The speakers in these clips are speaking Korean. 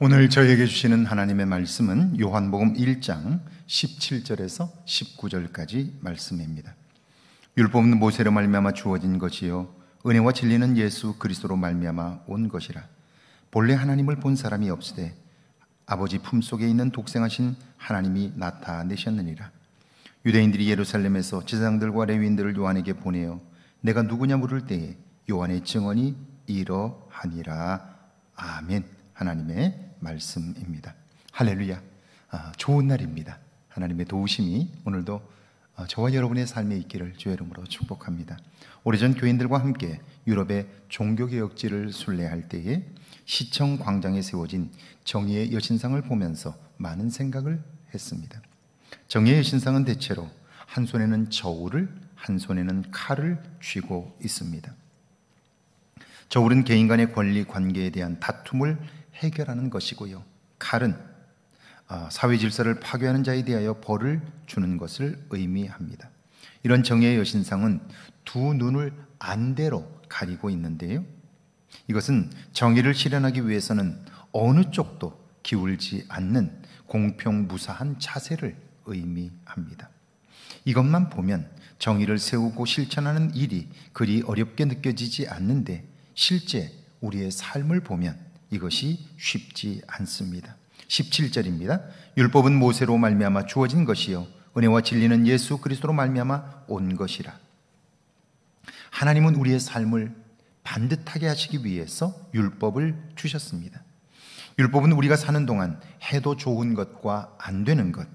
오늘 저희에게 주시는 하나님의 말씀은 요한복음 1장 17절에서 19절까지 말씀입니다. 율법은 모세로 말미암아 주어진 것이요 은혜와 진리는 예수 그리스도로 말미암아 온 것이라. 본래 하나님을 본 사람이 없으되 아버지 품속에 있는 독생하신 하나님이 나타내셨느니라. 유대인들이 예루살렘에서 제사장들과 레위인들을 요한에게 보내어 내가 누구냐 물을 때에 요한의 증언이 이러하니라. 아멘. 하나님의 말씀입니다. 할렐루야. 좋은 날입니다. 하나님의 도우심이 오늘도 저와 여러분의 삶에 있기를 주의 이름으로 축복합니다. 오래전 교인들과 함께 유럽의 종교개혁지를 순례할 때에 시청 광장에 세워진 정의의 여신상을 보면서 많은 생각을 했습니다. 정의의 여신상은 대체로 한 손에는 저울을, 한 손에는 칼을 쥐고 있습니다. 저울은 개인 간의 권리 관계에 대한 다툼을 해결하는 것이고요, 칼은 사회 질서를 파괴하는 자에 대하여 벌을 주는 것을 의미합니다. 이런 정의의 여신상은 두 눈을 안대로 가리고 있는데요, 이것은 정의를 실현하기 위해서는 어느 쪽도 기울지 않는 공평무사한 자세를 의미합니다. 이것만 보면 정의를 세우고 실천하는 일이 그리 어렵게 느껴지지 않는데, 실제 우리의 삶을 보면 이것이 쉽지 않습니다. 17절입니다. 율법은 모세로 말미암아 주어진 것이요 은혜와 진리는 예수 그리스도로 말미암아 온 것이라. 하나님은 우리의 삶을 반듯하게 하시기 위해서 율법을 주셨습니다. 율법은 우리가 사는 동안 해도 좋은 것과 안 되는 것,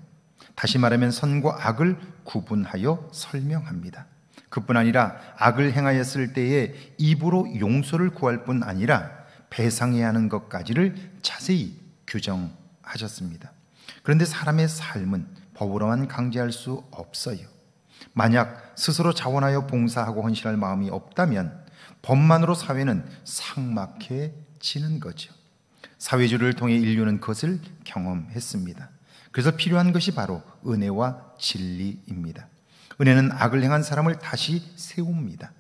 다시 말하면 선과 악을 구분하여 설명합니다. 그뿐 아니라 악을 행하였을 때에 입으로 용서를 구할 뿐 아니라 배상해야 하는 것까지를 자세히 규정하셨습니다. 그런데 사람의 삶은 법으로만 강제할 수 없어요. 만약 스스로 자원하여 봉사하고 헌신할 마음이 없다면 법만으로 사회는 삭막해지는 거죠. 사회주의를 통해 인류는 그것을 경험했습니다. 그래서 필요한 것이 바로 은혜와 진리입니다. 은혜는 악을 행한 사람을 다시 세웁니다.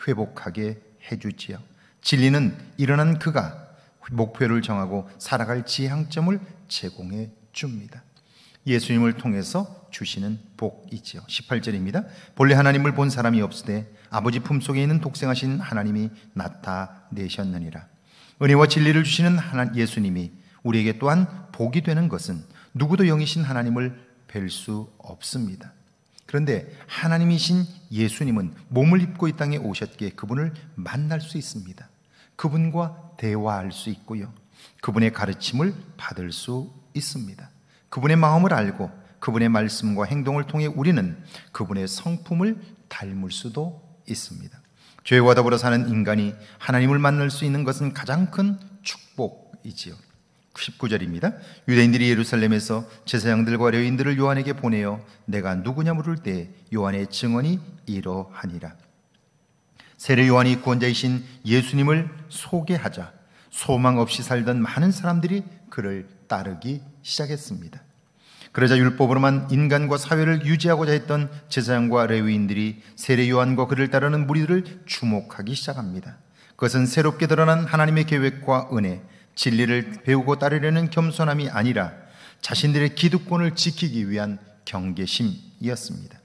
회복하게 해주지요. 진리는 일어난 그가 목표를 정하고 살아갈 지향점을 제공해 줍니다. 예수님을 통해서 주시는 복이지요. 18절입니다. 본래 하나님을 본 사람이 없으되 아버지 품속에 있는 독생하신 하나님이 나타내셨느니라. 은혜와 진리를 주시는 예수님이 우리에게 또한 복이 되는 것은 누구도 영이신 하나님을 뵐 수 없습니다. 그런데 하나님이신 예수님은 몸을 입고 이 땅에 오셨기에 그분을 만날 수 있습니다. 그분과 대화할 수 있고요, 그분의 가르침을 받을 수 있습니다. 그분의 마음을 알고 그분의 말씀과 행동을 통해 우리는 그분의 성품을 닮을 수도 있습니다. 죄와 더불어 사는 인간이 하나님을 만날 수 있는 것은 가장 큰 축복이지요. 19절입니다. 유대인들이 예루살렘에서 제사장들과 레위인들을 요한에게 보내어 내가 누구냐 물을 때 요한의 증언이 이러하니라. 세례 요한이 구원자이신 예수님을 소개하자 소망 없이 살던 많은 사람들이 그를 따르기 시작했습니다. 그러자 율법으로만 인간과 사회를 유지하고자 했던 제사장과 레위인들이 세례 요한과 그를 따르는 무리들을 주목하기 시작합니다. 그것은 새롭게 드러난 하나님의 계획과 은혜, 진리를 배우고 따르려는 겸손함이 아니라 자신들의 기득권을 지키기 위한 경계심이었습니다.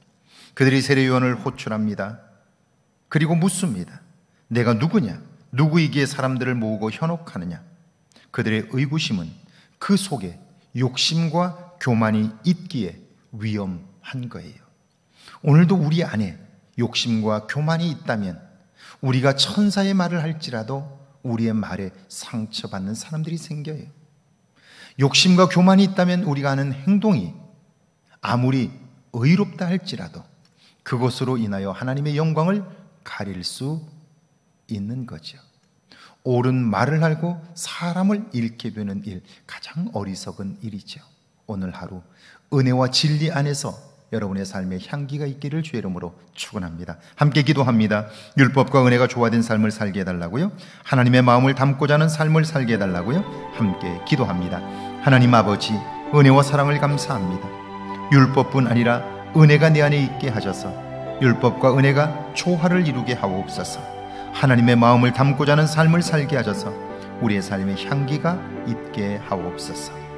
그들이 세례 요한을 호출합니다. 그리고 묻습니다. 내가 누구냐? 누구이기에 사람들을 모으고 현혹하느냐? 그들의 의구심은 그 속에 욕심과 교만이 있기에 위험한 거예요. 오늘도 우리 안에 욕심과 교만이 있다면 우리가 천사의 말을 할지라도 우리의 말에 상처받는 사람들이 생겨요. 욕심과 교만이 있다면 우리가 하는 행동이 아무리 의롭다 할지라도 그것으로 인하여 하나님의 영광을 가릴 수 있는 거죠. 옳은 말을 하고 사람을 잃게 되는 일, 가장 어리석은 일이죠. 오늘 하루 은혜와 진리 안에서 여러분의 삶에 향기가 있기를 주의 이름으로 축원합니다. 함께 기도합니다. 율법과 은혜가 조화된 삶을 살게 해달라고요, 하나님의 마음을 담고자 하는 삶을 살게 해달라고요, 함께 기도합니다. 하나님 아버지, 은혜와 사랑을 감사합니다. 율법뿐 아니라 은혜가 내 안에 있게 하셔서 율법과 은혜가 조화를 이루게 하옵소서. 하나님의 마음을 담고자 하는 삶을 살게 하셔서 우리의 삶의 향기가 있게 하옵소서.